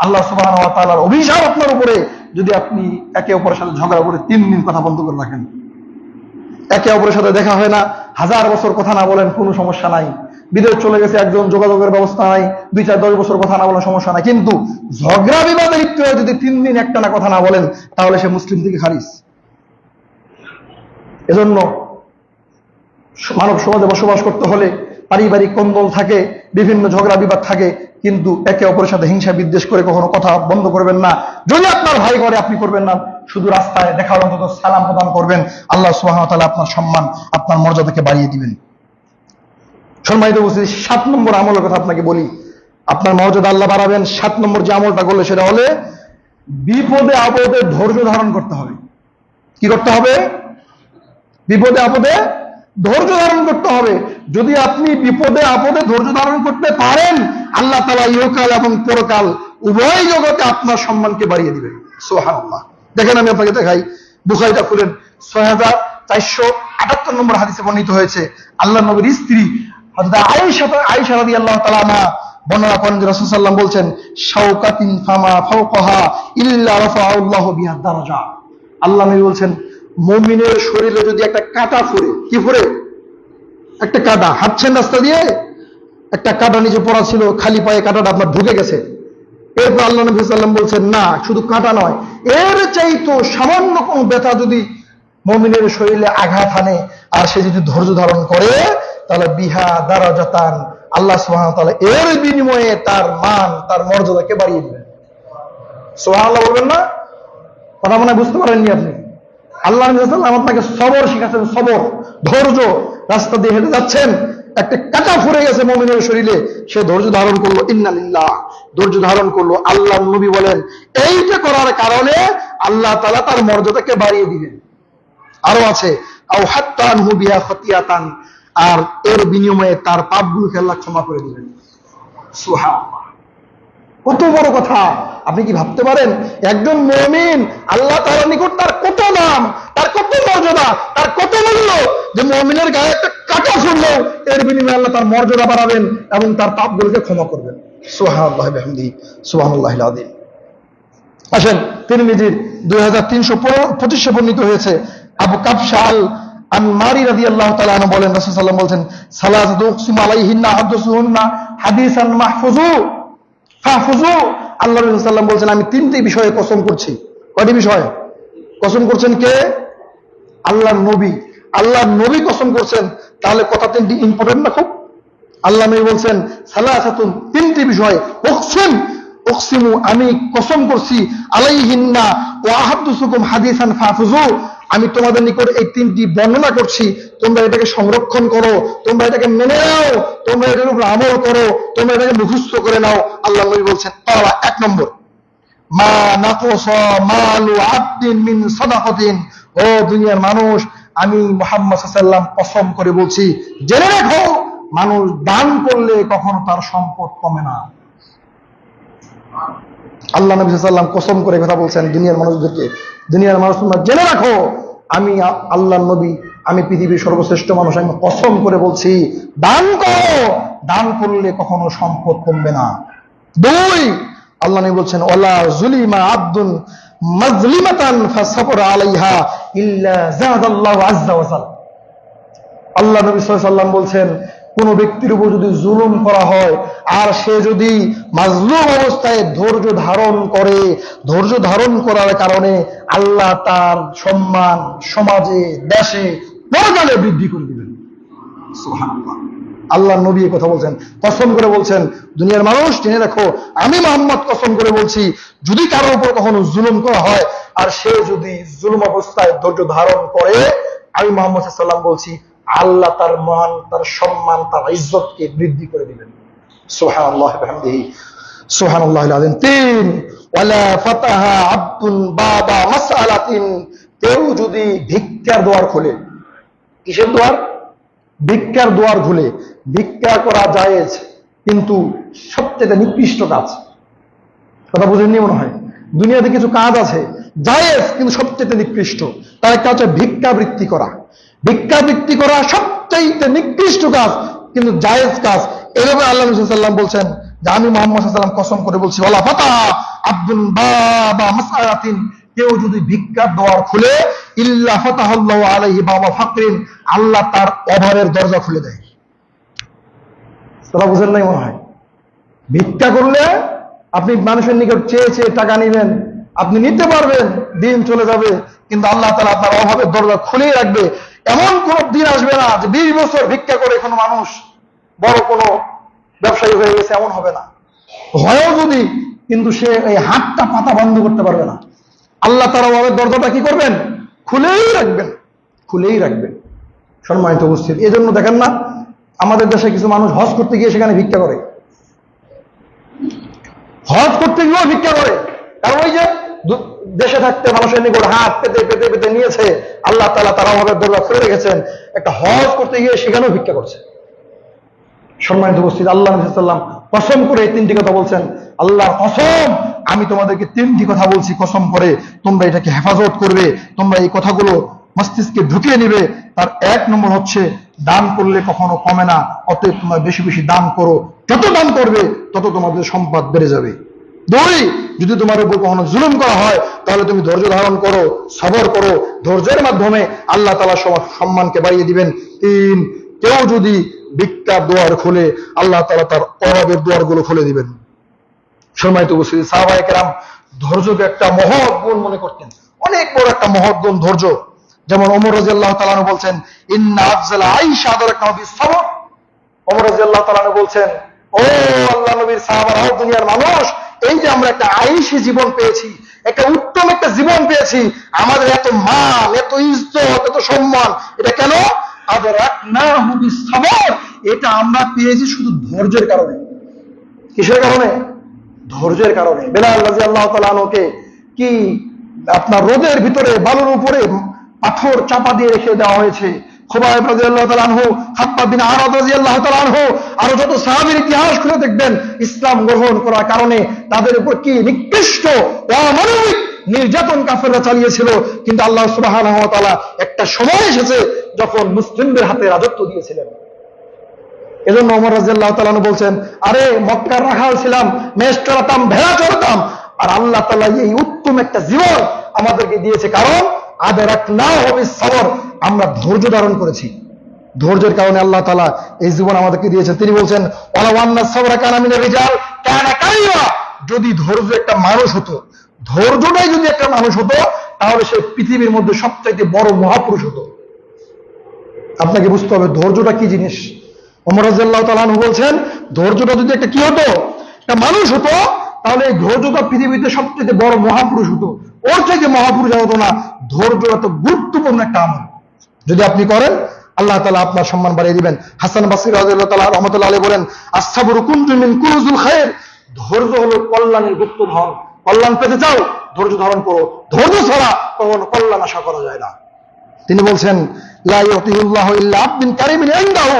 S1: আল্লাহ সুবহানাহু ওয়া তাআলার অভিশাপ আপনার উপরে যদি আপনি একে অপরের সাথে ঝগড়া করে 3 দিন কথা বন্ধ করে রাখেন। একে অপরের সাথে দেখা হয় না, 1000 বছর কথা না বলেন, কোনো সমস্যা নাই। বিদেশ চলে গেছে একজন, যোগাযোগের ব্যবস্থা নাই, 2-4-10 বছর কথা না বলেন, সমস্যা নাই। কিন্তু ঝগড়া বিবাদে লিপ্ত হয়ে যদি 3 দিন একটানা কথা না বলেন, তাহলে সে মুসলিম থেকে খারিজ। এজন্য মানব সমাজে বসবাস করতে হলে পারিবারিক কন্দল থাকে, বিভিন্ন ঝগড়া বিবাদ থাকে, কিন্তু একে অপরের সাথে হিংসা বিদ্বেষ করে কখনো কথা বন্ধ করবেন না। যদি আপনার ভাই করে আপনি করবেন না, শুধু রাস্তায় দেখা হলে অন্তত সালাম প্রদান করবেন। আল্লাহ সুবহানাহু ওয়া তাআলা আপনার সম্মান, আপনার মর্যাদাকে বাড়িয়ে দিবেন। সম্মানিত উপস্থিতি, 7 নম্বর আমলের কথা আপনাকে বলি, আপনার মর্যাদা আল্লাহ বাড়াবেন। 7 নম্বর যে আমলটা করলে সেটা হলে বিপদে আপদে ধৈর্য ধারণ করতে হবে। কি করতে হবে? বিপদে আপদে ধৈর্য ধারণ করতে হবে। যদি আপনি বিপদে আপদে ধৈর্য ধারণ করতে পারেন, আল্লাহ তাআলা ইহকাল এবং পরকাল উভয় জগতে আপনার সম্মানকে বাড়িয়ে দিবেন। সুবহানাল্লাহ। দেখেন আমি আপনাকে দেখাই, বুখারীটা খুলেন, 6478 নম্বর হাদিসে বর্ণিত হয়েছে, আল্লাহর নবীর স্ত্রী হযরত আয়েশা রাদিয়াল্লাহু তাআলা আনহা বর্ণনা করেন যে রাসূল সাল্লাল্লাহু আলাইহি ওয়াসাল্লাম বলছেন, শাওকাতিন ফামা ফাওকাহা ইল্লা রাফাআল্লাহু বিহা দারাজা। আল্লাহ নবী বলছেন, মুমিনের শরীরে যদি একটা কাঁটা ফুরে, কি ফুরে? একটা কাঁটা, হাঁটছেন রাস্তা দিয়ে, একটা কাঁটা নিচে পড়া ছিল, খালি পায়ে কাঁটাটা আপনার ঢুকে গেছে। এরপর আল্লাহ নবী সাল্লাল্লাহু আলাইহি ওয়াসাল্লাম বলছেন, না, শুধু কাঁটা নয়, এর চাইতো সামান্য কোনো ব্যথা যদি মুমিনের শরীরে আঘাত আনে আর সে যদি ধৈর্য ধারণ করে, তাহলে বিহা দারাজাতান, আল্লাহ সুবহানাহু ওয়া তাআলা এর বিনিময়ে তার মান, তার মর্যাদাকে বাড়িয়ে দিবেন। সুবহানাল্লাহ বলবেন না? কথা মনে বুঝতে পারেননি আপনি? আল্লাহ নবী সাল্লাল্লাহু আলাইহি ওয়াসাল্লাম আপনাকে সবর শিখাচ্ছেন, সবর, ধৈর্য। রাস্তা দিয়ে হেঁটে যাচ্ছেন, একটা কাঁটা ফুরে গেছে মুমিনের শরীরে, সে ধৈর্য ধারণ করলো, ইন্না লিল্লাহ, ধৈর্য ধারণ করলো। আল্লাহ নবী বলেন এইটা করার কারণে আল্লাহ তাআলা তার মর্যাদাকে বাড়িয়ে দিবেন। আরো আছে, আও হাত্তা আনহু বিহা খতিয়াতান, আর এর বিনিময়ে তার পাপগুলোকে আল্লাহ ক্ষমা করে দিবেন। সুবহানাল্লাহ। কত বড় কথা! আপনি কি ভাবতে পারেন একজন মুমিন আল্লাহ তাআলার নিকট তার কত নাম, তার কত মর্যাদা, তার কত মূল্য, যে মুমিনের গায়ে একটা কাঁটা ফুললো, এর বিনিময়ে আল্লাহ তার মর্যাদা বাড়াবেন এবং তার পাপগুলোকে ক্ষমা করবেন। সুবহানাল্লাহি ওয়া বিহামদিহি, সুবহানাল্লাহিল আযীম। আসেন, তিরমিজির 2325 বর্ণিত হয়েছে, আবু কাবশা আল আনমারি রাদিয়াল্লাহু তাআলা আনহু বলেন, রাসূল সাল্লাল্লাহু আলাইহি ওয়াসাল্লাম বলেন, সালাসাতু উকসিমু আলাইহিন্না আহদাসুহুন্না হাদিসান মাহফুজু ফাহফুজু। আল্লাহ রাসূল সাল্লাল্লাহু আলাইহি ওয়াসাল্লাম বলছেন, আমি তিনটি বিষয়ে কসম করছি। কয়টি বিষয়ে কসম করছেন? কে? আল্লাহর নবী। আল্লাহর নবী কসম করছেন, তাহলে কথা তিনটি ইম্পর্টেন্ট না খুব? আল্লাহ নবী বলছেন সালাসাতুন, তিনটি বিষয়, উকসিমু, আমি কসম করছি, আলাইহিন্না ওয়া আহাদুসুকুম হাদিসান ফাহফুজু, আমি তোমাদের নিকট এই তিনটি বর্ণনা করছি, তোমরা এটাকে সংরক্ষণ করো, তোমরা এটাকে মেনে নাও, তোমরা এটার উপর আমল করো, তোমরা এটাকে মুখস্থ করে নাও। আল্লাহ নবী বলছেন, তারা এক নম্বর, মা নাকসা মালু আবদিন মিন সাদাকাতিন, ও দুনিয়ার মানুষ, আমি মুহাম্মদ সাল্লাল্লাহু আলাইহি ওয়াসাল্লাম কসম করে বলছি, জেনে রাখো, মানুষ দান করলে কখনো তার সম্পদ কমে না। আল্লাহ নবী সাল্লাল্লাহু আলাইহি ওয়াসাল্লাম কসম করে কথা বলছেন দুনিয়ার মানুষদেরকে, দুনিয়ার মানুষ তোমরা জেনে রাখো, আমি আল্লাহর নবী, আমি পৃথিবীর সর্বশ্রেষ্ঠ মানুষ, আমি কসম করে বলছি, দান করো, দান করলে কখনো সম্পদ কমবে না। দুই, আল্লাহ নবী বলছেন, ওয়ালা যুলিমা আবদুন মাজলিমাতান ফাসাবরা আলাইহা ইল্লা যাদাল্লাহু আযজা ওয়া জাল। আল্লাহ নবী সাল্লাল্লাহু আলাইহি ওয়াসাল্লাম বলছেন, কোন ব্যক্তির উপর যদি জুলুম করা হয় আর সে যদি মাজলুম অবস্থায় ধৈর্য ধারণ করে, ধৈর্য ধারণ করার কারণে আল্লাহ তার সম্মান সমাজে, দেশে, পরকালে বৃদ্ধি করে দিবেন। সুবহানাল্লাহ। আল্লাহ নবী কথা বলছেন, কসম করে বলছেন, দুনিয়ার মানুষ জেনে রাখো, আমি মুহাম্মদ কসম করে বলছি, যদি কারো উপর কখনো জুলুম করা হয় আর সে যদি জুলুম অবস্থায় ধৈর্য ধারণ করে, আমি মুহাম্মদ সাল্লাল্লাহু আলাইহি ওয়াসাল্লাম বলছি, আল্লাহ তার মান, তার সম্মান, তার ইজ্জতকে বৃদ্ধি করে দিবেন। সুবহানাল্লাহ ওয়া বিহামদিহি, সুবহানাল্লাহিল আযীম। তিন, ওয়ালা ফাতাহা আবদুন বাবা মাসআলাতিন, কেউ যদি ভিক্ষার দুয়ার খোলে। কিসের দুয়ার? ভিক্ষার দুয়ার খুলে। ভিক্ষা করা জায়েজ, কিন্তু সবচেয়ে নিকৃষ্ট কাজ। কথা বুঝেননি মনে হয়? দুনিয়াতে কিছু কাজ আছে জায়েজ, কিন্তু সবচেয়ে নিকৃষ্ট। তার একটা হচ্ছে ভিক্ষাবৃত্তি করা। ভিক্ষাবৃত্তি করা সবচেয়ে নিকৃষ্ট কাজ, কিন্তু জায়েজ কাজ। এভাবে আল্লাহ নবী সাল্লাল্লাহু আলাইহি ওয়াসাল্লাম বলছেন যে, আমি মুহাম্মদ সাল্লাল্লাহু আলাইহি ওয়াসাল্লাম কসম করে বলছি, ওয়ালা ফাতাহা আবদুন বাবা মাসআলাতিন, কেউ যদি ভিক্ষার দুয়ার খুলে, ইল্লা ফাতাহাল্লাহু আলাইহি বাবা ফাকরিন, আল্লাহ তার অভাবের দরজা খুলে দেয়। তোরা বুঝেন নাই মনে হয়? ভিক্ষা করলে আপনি মানুষের নিকট চেয়ে চেয়ে টাকা নিবেন, আপনি নিতে পারবেন, দিন চলে যাবে, কিন্তু আল্লাহ তাআলা আপনার অভাবের দরজা খুলেই রাখবে। এমন কোন দিন আসবে না যে 20 বছর ভিক্ষা করে কোনো মানুষ বড় কোনো ব্যবসায়ী হয়ে গেছে, এমন হবে না। হয়ও যদি, কিন্তু সে এই হাতটা পাতা বন্ধ করতে পারবে না। আল্লাহ তাআলা অভাবের দরজাটা কি করবেন? খুলেই রাখবেন, খুলেই রাখবেন। সম্মানিত উপস্থিতি, এজন্য দেখেন না, আমাদের দেশে কিছু মানুষ হজ করতে গিয়ে সেখানে ভিক্ষা করে। হজ করতে গিয়েও ভিক্ষা করে, কারণ ওই যে দেশে থাকতে মানুষের নিকট হাত পেতে পেতে পেতে নিয়েছে, আল্লাহ তাআলা তার অভাবের দরজা খুলে রেখেছেন। একটা হজ করতে গিয়ে সেখানেও ভিক্ষা করছে। সম্মানিত উপস্থিতি, আল্লাহ নবী সাল্লাল্লাহু আলাইহি ওয়াসাল্লাম কসম করে এই তিনটি কথা বলছেন, আল্লাহর কসম, আমি তোমাদেরকে তিনটি কথা বলছি কসম করে, তোমরা এটাকে হেফাজত করবে, তোমরা এই কথাগুলো মস্তিষ্কে ঢুকিয়ে নিবে। তার এক নম্বর হচ্ছে, দান করলে কখনো কমে না, অতএব তোমরা বেশি বেশি দান করো, যত দান করবে তত তোমাদের সম্পদ বেড়ে যাবে। দুই, যদি তোমার উপর কখনো জুলুম করা হয়, তাহলে তুমি ধৈর্য ধারণ করো, সবর করো, ধৈর্যের মাধ্যমে আল্লাহ তাআলা সম্মানকে বাড়িয়ে দিবেন। তিন, কেউ যদি ভিক্ষার দুয়ার খুলে, আল্লাহ তাআলা তার অভাবের দুয়ারগুলো খুলে দিবেন। সম্মানিত উপস্থিতি, সাহাবায়ে কেরাম ধৈর্যকে একটা মহৎ গুণ মনে করতেন, অনেক বড় একটা মহৎ গুণ ধৈর্য। যেমন ওমর রাদিয়াল্লাহু তাআলা আনহু বলছেন, ইন্না আফজাল আইশা আদরাকা বিস-সাবর। ওমর রাদিয়াল্লাহু তাআলা আনহু বলছেন, ও আল্লাহ নবীর সাহাবারা, ও দুনিয়ার মানুষ, এই যে আমরা একটা আইশী জীবন পেয়েছি, একটা উত্তম একটা জীবন পেয়েছি, আমাদের এত মান, এত ইজ্জত, এত সম্মান, এটা কেন? আদরাকনাহু বিস-সাবর, এটা আমরা পেয়েছি শুধু ধৈর্যের কারণে। কিসের কারণে? ধৈর্যের কারণে। বেলাল রাদিয়াল্লাহু তাআলা আনহুকে কি আপনার রোদের ভিতরে বালুর উপরে পাথর চাপা দিয়ে রেখে দেওয়া হয়েছে। খুবাইব রাদিয়াল্লাহু তাআলা আনহু, খাব্বাব বিন আরাদ রাদিয়াল্লাহু তাআলা আনহু, আরো যত সাহাবীর ইতিহাস খুলে দেখবেন, ইসলাম গ্রহণ করার কারণে তাদের উপর কি নিকৃষ্ট অমানবিক নির্যাতন কাফেররা চালিয়েছিল, কিন্তু আল্লাহ সুবহানাহু ওয়া তাআলা একটা সময় এসেছে যখন মুসলিমদের হাতে রাজত্ব দিয়েছিলেন। এজন্য ওমর রাদিয়াল্লাহু তাআলা আনহু বলছেন, আরে মক্কার রাখাল ছিলাম, মেষ চড়াতাম, ভেড়া চড়াতাম, আর আল্লাহ তাআলা এই উত্তম একটা জীবন আমাদেরকে দিয়েছে, কারণ আদরাকনাহু বিস-সাবর, আমরা ধৈর্য ধারণ করেছি। ধৈর্যের কারণে আল্লাহ তাআলা এই জীবন আমাদেরকে দিয়েছেন। তিনি বলছেন ওয়ালাউ আন্না সাবরা কানা মিনার রিজাল কানা কাইয়া, যদি ধৈর্য একটা মানুষ হতো, ধৈর্যটাই যদি একটা মানুষ হতো, তাহলে সে পৃথিবীর মধ্যে সবচাইতে বড় মহাপুরুষ হতো। আপনাকে বুঝতে হবে ধৈর্যটা কি জিনিস। ওমর রাদিয়াল্লাহু তাআলা আনহু বলছেন ধৈর্যটা যদি একটা কি হতো, একটা মানুষ হতো, তাহলে এই ধৈর্যটা পৃথিবীতে সবচেয়ে বড় মহাপুরুষ হতো। ওর থেকে মহাপুরুষ হতো না। ধৈর্যটা তো গুরুত্বপূর্ণ একটা আমল, যদি আপনি করেন আল্লাহ তাআলা আপনার সম্মান বাড়িয়ে দিবেন। হাসান বসরি রাদিয়াল্লাহু তাআলা রাহমাতুল্লাহ আলাইহি বলেন আসসাবরু কুনজুম মিন কুনুজুল খায়র, ধৈর্য হলো কল্যাণের গুপ্তধন। কল্যাণ পেতে চাও, ধৈর্য ধারণ করো। ধৈর্য ছাড়া কখনো কল্যাণ আশা করা যায় না। তিনি বলছেন লা ইউতিহুল্লাহু ইল্লা আবদিন কারীমিন ইনদাহু,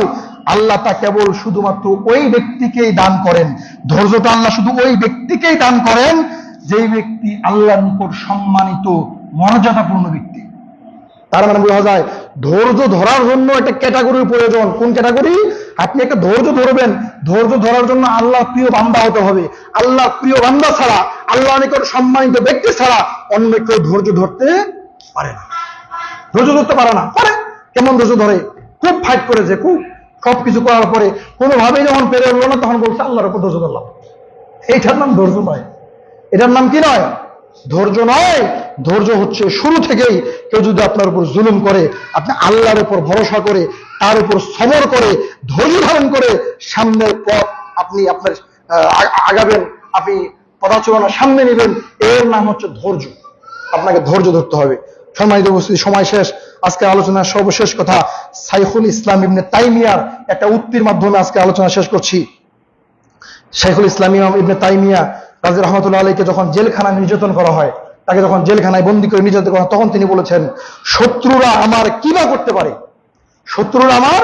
S1: আল্লাহ তা কেবল শুধুমাত্র ওই ব্যক্তিকেই দান করেন, ধৈর্যটা আল্লাহ শুধু ওই ব্যক্তিকেই দান করেন যেই ব্যক্তি আল্লাহর নিকট সম্মানিত মর্যাদাপূর্ণ ব্যক্তি। তার মানে বোঝা যায় ধৈর্য ধরার জন্য একটা ক্যাটাগরির প্রয়োজন। কোন ক্যাটাগরি? আপনি একটা ধৈর্য ধরবেন, ধৈর্য ধরার জন্য আল্লাহ প্রিয় বান্দা হতে হবে। আল্লাহ প্রিয় বান্দা ছাড়া, আল্লাহর নিকট সম্মানিত ব্যক্তি ছাড়া অন্য কেউ ধৈর্য ধরতে পারে না। ধৈর্য ধরতে পারে না। পারে কেমন ধৈর্য ধরে? খুব ফাইট করেছে, খুব সবকিছু করার পরে কোনোভাবেই যখন পেরে উঠলো না, তখন বলছে আল্লাহর উপর ধৈর্য ধরলাম। এইটার নাম ধৈর্য নয়। এটার নাম কি নয়? ধৈর্য নয়। ধৈর্য হচ্ছে শুরু থেকেই কেউ যদি আপনার উপর জুলুম করে, আপনি আল্লাহর উপর ভরসা করে, তার উপর সবর করে, ধৈর্য ধারণ করে সামনের পথ আপনি আপনার আগাবেন, আপনি পদাচরণা সামনে নেবেন, এর নাম হচ্ছে ধৈর্য। আপনাকে ধৈর্য ধরতে হবে। সম্মানিত উপস্থিতি, সময় শেষ। আজকে আলোচনার সর্বশেষ কথা শাইখুল ইসলাম ইবনে তাইমিয়ার একটা উক্তির মাধ্যমে আজকে আলোচনা শেষ করছি। শাইখুল ইসলাম ইবনে তাইমিয়া রাজি রহমতুল্লাহ আলাইকে যখন জেলখানায় নির্যাতন করা হয়, তাকে যখন জেলখানায় বন্দী করে নির্যাতন করা হয়, তখন তিনি বলেছেন শত্রুরা আমার কিবা করতে পারে, শত্রুরা আমার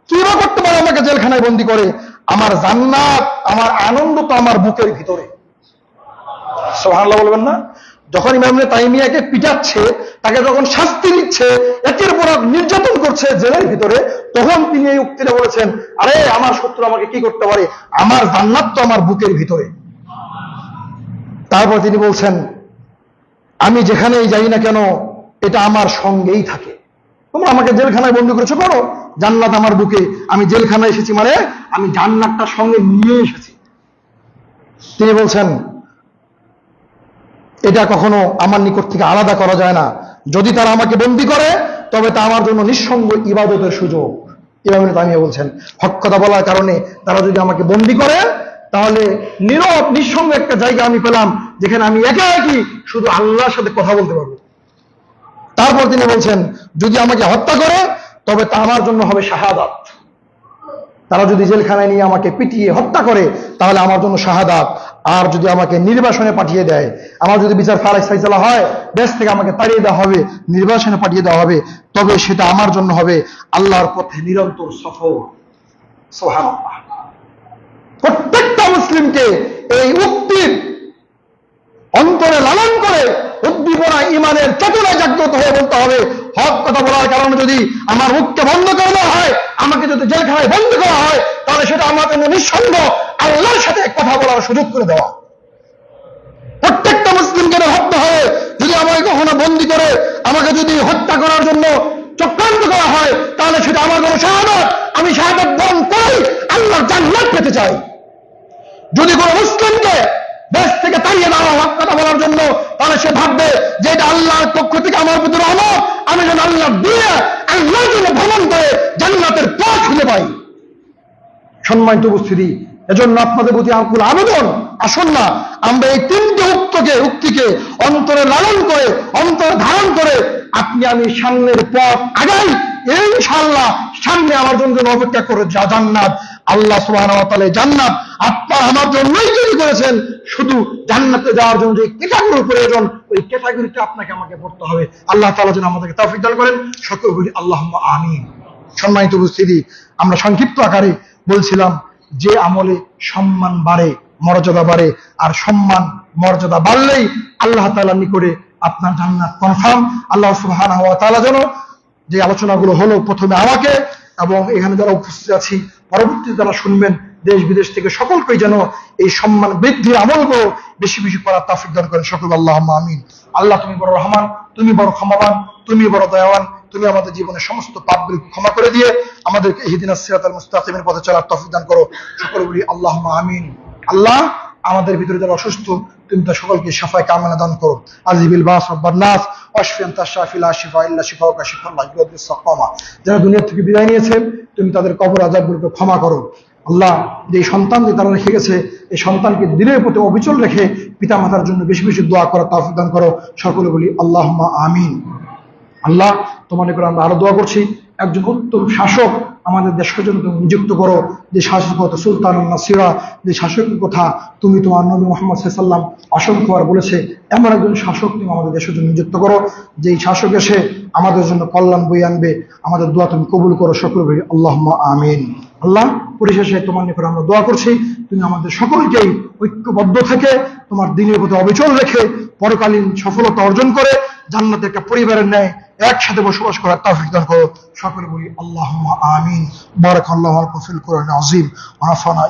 S1: কিবা করতে পারে আমাকে জেলখানায় বন্দী করে, আমার জান্নাত, আমার আনন্দ তো আমার বুকের ভিতরে। সুবহানাল্লাহ বলবেন না? যখন ইমাম ইবনে তাইমিয়াকে পিটাচ্ছে, তাকে যখন শাস্তি দিচ্ছে, একের পর এক নির্যাতন করছে জেলের ভিতরে, তখন তিনি এই উক্তিটা বলেছেন, আরে আমার শত্রু আমাকে কি করতে পারে, আমার জান্নাত তো আমার বুকের ভিতরে। তারপর তিনি বলছেন আমি যেখানেই যাই না কেন এটা আমার সঙ্গেই থাকে। তোমরা আমাকে জেলখানায় বন্দী করেছো, করো, জান্নাত আমার বুকে। আমি জেলখানায় এসেছি মানে আমি জান্নাতটা সঙ্গে নিয়ে এসেছি। তিনি বলছেন এটা কখনো আমার নিকট থেকে আলাদা করা যায় না। যদি তারা আমাকে বন্দী করে তবে তা আমার জন্য নিঃসঙ্গ ইবাদতের সুযোগ। ইমাম ইবনে তাইমিয়া বলছেন হক কথা বলার কারণে তারা যদি আমাকে বন্দী করে, তাহলে নীরব নিঃসঙ্গ একটা জায়গা আমি পেলাম যেখানে আমি একা একই শুধু আল্লাহর সাথে কথা বলতে পারবো। তারপর তিনি বলছেন যদি আমাকে হত্যা করে তবে তা আমার জন্য হবে শাহাদাত। তারা যদি জেলখানায় নিয়ে আমাকে পিটিয়ে হত্যা করে তাহলে আমার জন্য শাহাদাত। আর যদি আমাকে নির্বাসনে পাঠিয়ে দেয়, আমার যদি বিচার ফাইসালা হয়, দেশ থেকে আমাকে তাড়িয়ে দেওয়া হবে, নির্বাসনে পাঠিয়ে দেওয়া হবে, তবে সেটা আমার জন্য হবে আল্লাহর পথে নিরন্তর সফর। সুবহানাল্লাহ। প্রত্যেকটা মুসলিমকে এই উক্তির অন্তরে লালন করে উদ্দীপনা ইমানের চেতনায় জাগ্রত হয়ে বলতে হবে হক কথা বলার কারণে যদি আমার মুখকে বন্ধ করে দেওয়া হয়, আমাকে যদি জেলখানায় বন্ধ করা হয়, তাহলে সেটা আমার জন্য নিঃসন্দ আল্লাহর সাথে কথা বলার সুযোগ করে দেওয়া। প্রত্যেকটা মুসলিমকে ভাবতে হবে যদি আমাকে কখনো বন্দী করে আমাকে যদি হত্যা করার জন্য চক্রান্ত করা হয়, তাহলে সেটা আমার জন্য শাহাদাত। আমি শাহাদাত বরণ করি আল্লাহর জান্নাত পেতে চাই। যদি কোনো মুসলিমকে দেশ থেকে তাড়িয়ে দেওয়া হক কথা বলার জন্য, তাহলে সে ভাববে যে এটা আল্লাহর পক্ষ থেকে আমার প্রতি রহমত, আমি যেন আল্লাহ দিয়ে আল্লাহর জন্য ভ্রমণ করে জান্নাতের পথ খুঁজে পাই। সম্মানিত উপস্থিতি, এজন্য আপনাদের প্রতি আকুল আবেদন, আসুন না আমরা এই তিনটে উক্তিকে অন্তরে লালন করে, অন্তরে ধারণ করে আপনি আমি সামনের পথ আগাই। ইনশাআল্লাহ সামনে আমার জন্য অপেক্ষা করে জান্নাত। আল্লাহ সুবহানাহু ওয়া তাআলা জান্নাত আপনার আমার জন্যই তৈরি করেছেন। শুধু জান্নাতে যাওয়ার জন্য যে ক্যাটাগরির প্রয়োজন, ওই ক্যাটাগরিটা আপনাকে আমাকে পড়তে হবে। আল্লাহ তাআলা যেন আমাদেরকে তৌফিক দান করেন। সকলে বলি আল্লাহুম্মা আমিন। সম্মানিত উপস্থিতি, আমরা সংক্ষিপ্ত আকারে বলছিলাম যে আমলে সম্মান বাড়ে, মর্যাদা বাড়ে, আর সম্মান মর্যাদা বাড়লেই আল্লাহ তাআলার নিকটে আপনার জান্নাত কনফার্ম। আল্লাহ সুবহানাহু ওয়া তাআলা যেন যে আলোচনাগুলো হলো প্রথমে আমাকে এবং এখানে যারা উপস্থিত আছি, পরবর্তীতে যারা শুনবেন দেশ বিদেশ থেকে সকলকেই যেন এই সম্মান বৃদ্ধির আমলগুলো বেশি বেশি করার তৌফিক দান করেন। সকল আল্লাহুম্মা আমিন। আল্লাহ তুমি বড় রহমান, তুমি বড় ক্ষমাবান, তুমি বড় দয়াবান। তুমি আমাদের জীবনের সমস্ত পাপগুলিকে ক্ষমা করে দিয়ে আমাদেরকে ইহদিনাস সিরাতাল মুস্তাকিমের পথে চলার তৌফিক দান করো। সকলে বলি আল্লাহুম্মা আমিন। আল্লাহ, আমাদের ভিতরে যারা অসুস্থ তুমি তার সকলকে শাফায়ে কামিলা দান করো। আজিবিল বাস রাব্বান নাস ওয়াশফি আনতা শাফি লা শিফা ইল্লা শিফাউকা শিফাআন লা ইউগাদিরু সাকামা। যারা দুনিয়া থেকে বিদায় নিয়েছে তুমি তাদের কবর আযাবগুলোকে ক্ষমা করো। আল্লাহ, যে সন্তান যে তারা রেখে গেছে এই সন্তানকে দিনের প্রতি অবিচল রেখে পিতা মাতার জন্য বেশি বেশি দোয়া করার তৌফিক দান করো। সকলে বলি আল্লাহুম্মা আমিন। আল্লাহ, তোমার নিকট আমরা আরো দোয়া করছি একজন উত্তম শাসক আমাদের দেশের জন্য তুমি নিযুক্ত করো। যে শাসক কথা সুলতান নাসিরা, যে শাসকের কথা তুমি তোমার নবী মুহাম্মদ সাল্লাল্লাহু আলাইহি ওয়াসাল্লাম অসংখ্যবার বলেছে, এমন একজন শাসক তুমি আমাদের দেশের জন্য নিযুক্ত করো যেই শাসক এসে আমাদের জন্য কল্যাণ বয়ে আনবে। আমাদের দোয়া তুমি কবুল করো। সকলে বলি আল্লাহুম্মা আমিন। আল্লাহ, পরিশেষে তোমার নিকট আমরা দোয়া করছি তুমি আমাদের সকলকেই ঐক্যবদ্ধ থেকে তোমার দ্বীনের প্রতি অবিচল রেখে পরকালীন সফলতা অর্জন করে জান্নাতে একটা পরিবারের ন্যায় একসাথে বসবাস করার তৌফিক দান করো। সকলে বলি আল্লাহুম্মা আমিন। বারাকাল্লাহু ফিল কুরআনিল আযীম ওয়া নাফা'না